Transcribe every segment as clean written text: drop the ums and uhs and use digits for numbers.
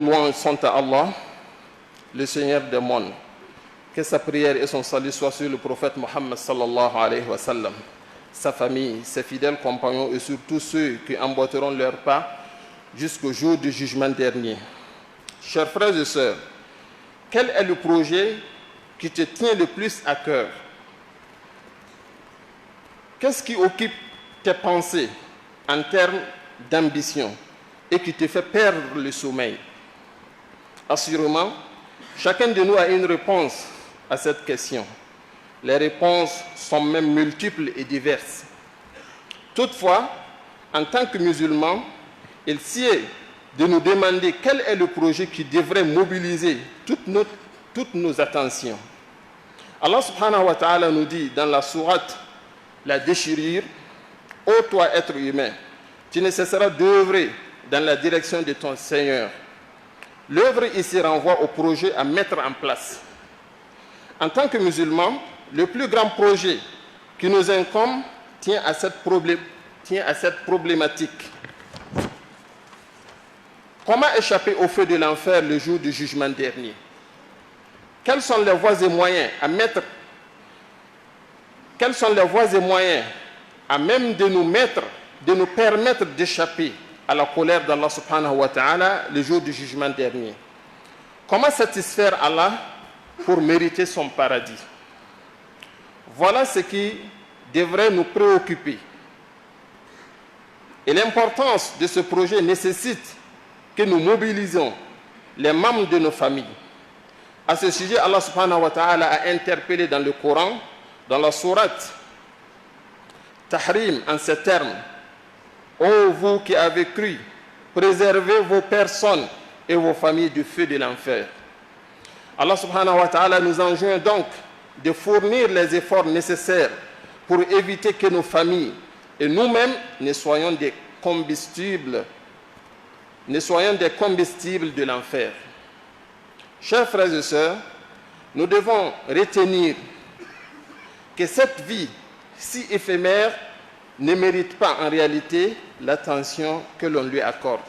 Louanges sont à Allah, le Seigneur des mondes. Que sa prière et son salut soient sur le prophète Mohammed sallallahu alayhi wa sallam, sa famille, ses fidèles compagnons et sur tous ceux qui emboîteront leurs pas jusqu'au jour du jugement dernier. Chers frères et sœurs, quel est le projet qui te tient le plus à cœur? Qu'est-ce qui occupe tes pensées en termes d'ambition et qui te fait perdre le sommeil? Assurément, chacun de nous a une réponse à cette question. Les réponses sont même multiples et diverses. Toutefois, en tant que musulmans, il sied de nous demander quel est le projet qui devrait mobiliser toutes nos attentions. Allah subhanahu wa ta'ala nous dit dans la sourate La déchirure: ô toi être humain, tu ne cesseras d'œuvrer dans la direction de ton Seigneur. L'œuvre ici renvoie au projet à mettre en place. En tant que musulmans, le plus grand projet qui nous incombe tient à cette problématique. Comment échapper au feu de l'enfer le jour du jugement dernier? Quelles sont les voies et moyens à même de nous permettre d'échapper à la colère d'Allah subhanahu wa ta'ala le jour du jugement dernier? Comment satisfaire Allah pour mériter son paradis? Voilà ce qui devrait nous préoccuper. Et l'importance de ce projet nécessite que nous mobilisons les membres de nos familles. À ce sujet, Allah subhanahu wa ta'ala a interpellé dans le Coran, dans la sourate Tahrim, en ces termes: ô vous qui avez cru, préservez vos personnes et vos familles du feu de l'enfer. Allah subhanahu wa ta'ala nous enjoint donc de fournir les efforts nécessaires pour éviter que nos familles et nous-mêmes ne soyons des combustibles de l'enfer. Chers frères et sœurs, nous devons retenir que cette vie si éphémère ne mérite pas en réalité l'attention que l'on lui accorde.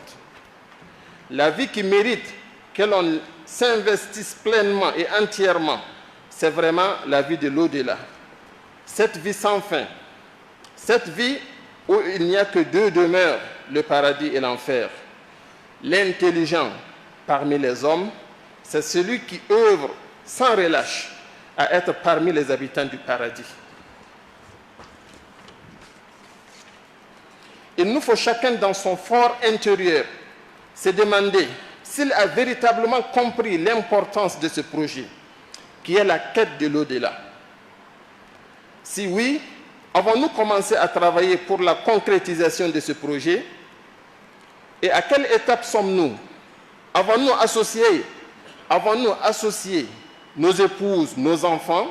La vie qui mérite que l'on s'investisse pleinement et entièrement, c'est vraiment la vie de l'au-delà. Cette vie sans fin, cette vie où il n'y a que deux demeures, le paradis et l'enfer. L'intelligent parmi les hommes, c'est celui qui œuvre sans relâche à être parmi les habitants du paradis. Il nous faut chacun dans son fort intérieur se demander s'il a véritablement compris l'importance de ce projet, qui est la quête de l'au-delà. Si oui, avons-nous commencé à travailler pour la concrétisation de ce projet? Et à quelle étape sommes-nous? Avons-nous associé nos épouses, nos enfants,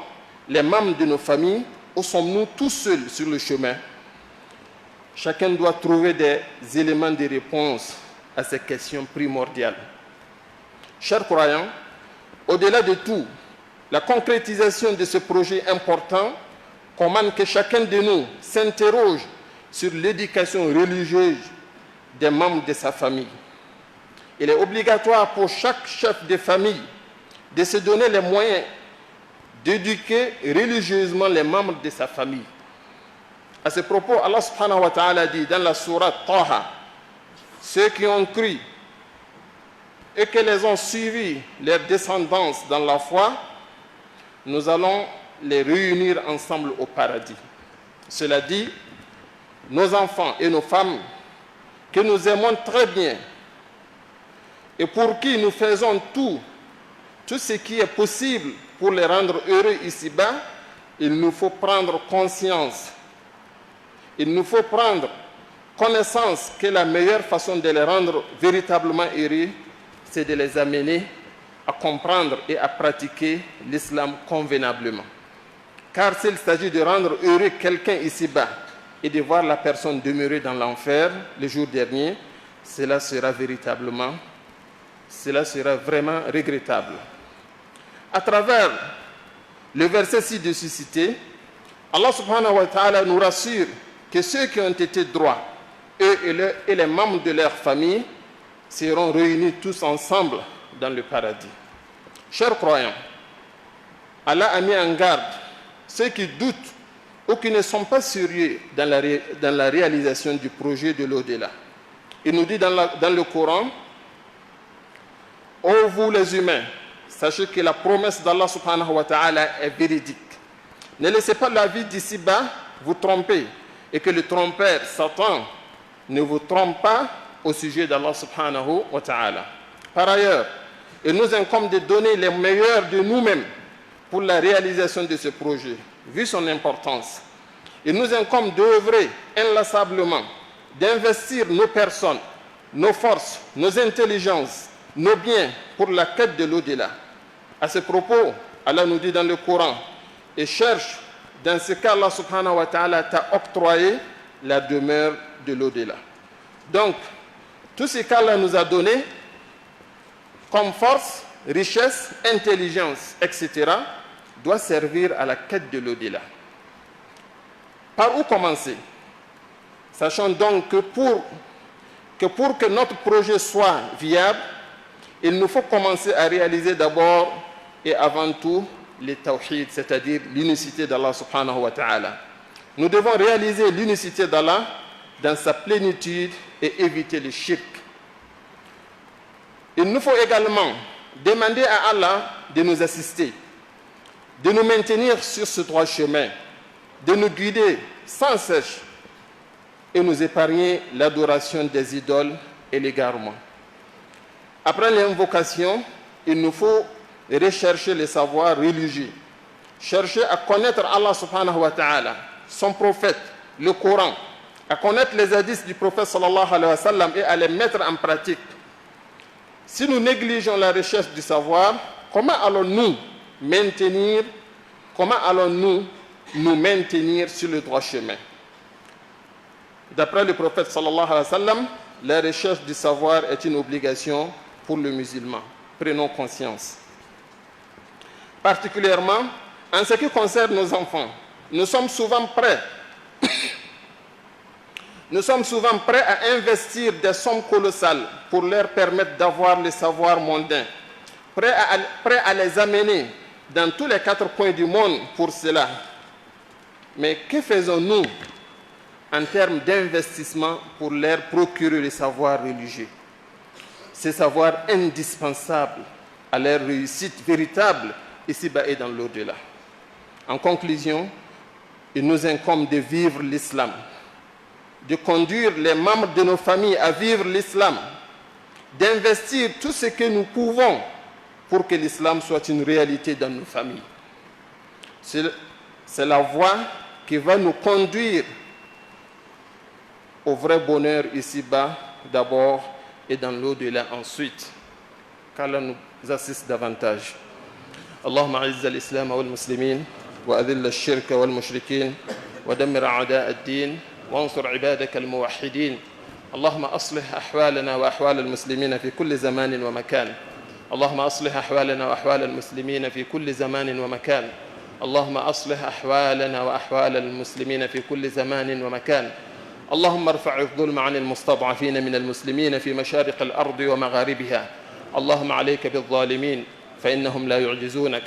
les membres de nos familles, ou sommes-nous tous seuls sur le chemin? Chacun doit trouver des éléments de réponse à ces questions primordiales. Chers croyants, au-delà de tout, la concrétisation de ce projet important commande que chacun de nous s'interroge sur l'éducation religieuse des membres de sa famille. Il est obligatoire pour chaque chef de famille de se donner les moyens d'éduquer religieusement les membres de sa famille. À ce propos, Allah subhanahu wa ta'ala dit dans la sourate Taha: ceux qui ont cru et que les ont suivis leur descendance dans la foi, nous allons les réunir ensemble au paradis. Cela dit, nos enfants et nos femmes que nous aimons très bien et pour qui nous faisons tout ce qui est possible pour les rendre heureux ici-bas, il nous faut prendre conscience, il nous faut prendre connaissance que la meilleure façon de les rendre véritablement heureux, c'est de les amener à comprendre et à pratiquer l'islam convenablement. Car s'il s'agit de rendre heureux quelqu'un ici-bas et de voir la personne demeurer dans l'enfer le jour dernier, cela sera vraiment regrettable. À travers le verset ci-dessus cité, Allah subhanahu wa ta'ala nous rassure que ceux qui ont été droits, eux et les membres de leur famille, seront réunis tous ensemble dans le paradis. Chers croyants, Allah a mis en garde ceux qui doutent ou qui ne sont pas sérieux dans la réalisation du projet de l'au-delà. Il nous dit dans le Coran: ô vous les humains, sachez que la promesse d'Allah subhanahu wa ta'ala est véridique. Ne laissez pas la vie d'ici-bas vous tromper, et que le trompeur Satan ne vous trompe pas au sujet d'Allah subhanahu wa ta'ala. Par ailleurs, il nous incombe de donner les meilleurs de nous-mêmes pour la réalisation de ce projet, vu son importance. Il nous incombe d'œuvrer inlassablement, d'investir nos personnes, nos forces, nos intelligences, nos biens pour la quête de l'au-delà. À ce propos, Allah nous dit dans le Coran: et cherche dans ce qu'Allah subhanahu wa ta'ala t'a octroyé la demeure de l'au-delà. Donc, tout ce qu'Allah nous a donné comme force, richesse, intelligence, etc., doit servir à la quête de l'au-delà. Par où commencer? Sachant donc que pour que notre projet soit viable, il nous faut commencer à réaliser d'abord et avant tout le tawhid, c'est-à-dire l'unicité d'Allah subhanahu wa ta'ala. Nous devons réaliser l'unicité d'Allah dans sa plénitude et éviter le shirk. Il nous faut également demander à Allah de nous assister, de nous maintenir sur ce droit chemin, de nous guider sans cesse et nous épargner l'adoration des idoles et l'égarement. Après l'invocation, il nous faut rechercher les savoirs religieux, chercher à connaître Allah subhanahu wa ta'ala, son prophète, le Coran, à connaître les hadiths du prophète sallallahu alayhi wa sallam et à les mettre en pratique. Si nous négligeons la recherche du savoir, comment allons-nous nous maintenir sur le droit chemin? D'après le prophète sallallahu alayhi wa sallam, la recherche du savoir est une obligation pour le musulman. Prenons conscience. Particulièrement en ce qui concerne nos enfants, nous sommes souvent prêts à investir des sommes colossales pour leur permettre d'avoir le savoir mondain, prêts à les amener dans tous les 4 coins du monde pour cela. Mais que faisons-nous en termes d'investissement pour leur procurer le savoir religieux? Ce savoir indispensable à leur réussite véritable ici-bas et dans l'au-delà. En conclusion, il nous incombe de vivre l'islam, de conduire les membres de nos familles à vivre l'islam, d'investir tout ce que nous pouvons pour que l'islam soit une réalité dans nos familles. C'est la voie qui va nous conduire au vrai bonheur ici-bas d'abord et dans l'au-delà ensuite. Qu'Allah nous assiste davantage. اللهم أعز الإسلام والمسلمين وأذل الشرك والمشركين ودمر أعداء الدين وانصر عبادك الموحدين. اللهم أصلح أحوالنا وأحوال المسلمين في كل زمان ومكان. اللهم أصلح أحوالنا وأحوال المسلمين في كل زمان ومكان. اللهم أصلح أحوالنا وأحوال المسلمين في كل زمان ومكان. اللهم ارفع الظلم عن المستضعفين من المسلمين في مشارق الأرض ومغاربها. اللهم عليك بالظالمين فإنهم لا يعجزونك.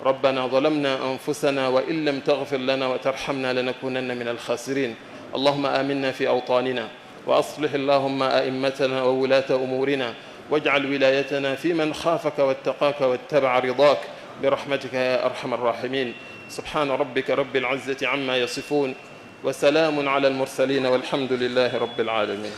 ربنا ظلمنا أنفسنا وإن لم تغفر لنا وترحمنا لنكونن من الخاسرين. اللهم آمنا في أوطاننا وأصلح اللهم أئمتنا وولاة أمورنا واجعل ولايتنا في من خافك واتقاك واتبع رضاك برحمتك يا أرحم الراحمين. سبحان ربك رب العزة عما يصفون وسلام على المرسلين والحمد لله رب العالمين.